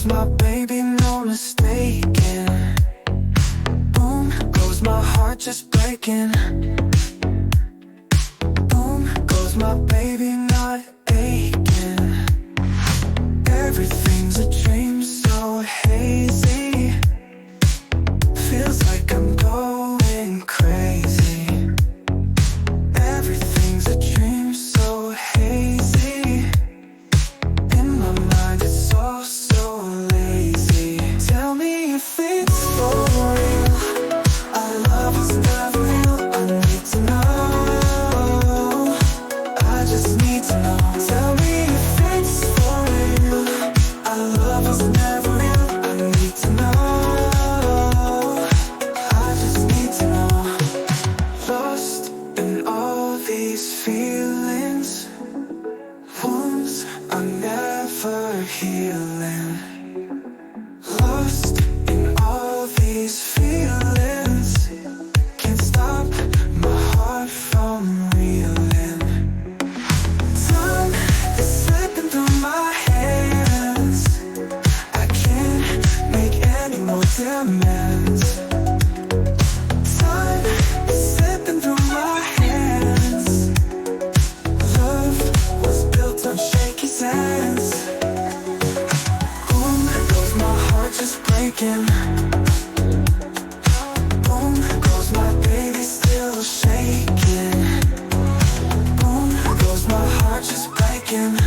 goes my baby, no mistaking. Boom goes my heart just breaking. Boom goes my baby, not aching. Everything's a dream, so hazy. Feels like I'm going crazy. Everything's a dream, so hazy. In my mind it's all so lazy. Tell me if it's for real. Our love was never real. I need to know. I just need to know. Tell me if it's for real. Our love was never real. I need to know. I just need to know. Lost in all these feelings. Wounds are never healing. Lost in all these feelings. Can't stop my heart from reeling. Time is slipping through my hands. I can't make any more demands. Time is slipping through my hands. Love was built on shaky sands. Boom goes my heart just breaking. Boom goes my baby still shaking. Boom goes my heart just breaking.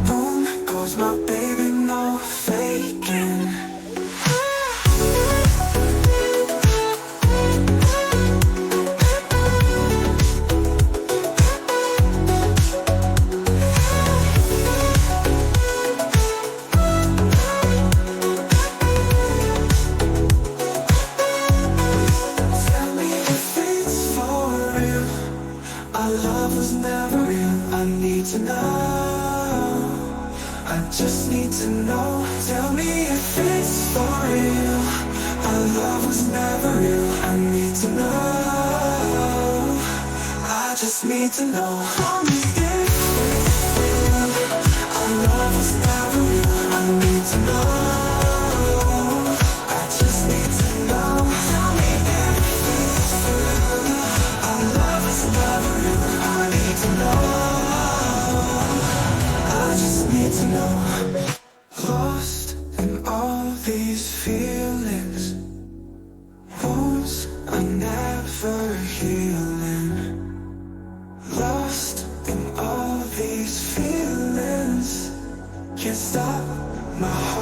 Boom goes my baby, no faking. Tell me if it's for real. Our love was never real. I need to know. I just need to know. Tell me if it's for real. Our love was never real. I need to know. I just need to know. Tell me if it's real. Our love was never real. I need to know. I just need to know. Tell me if it's real. Our love was never real. I need to know. I just need to know. Lost in all these feelings. Wounds are never healing. Lost in all these feelings. Can't stop my heart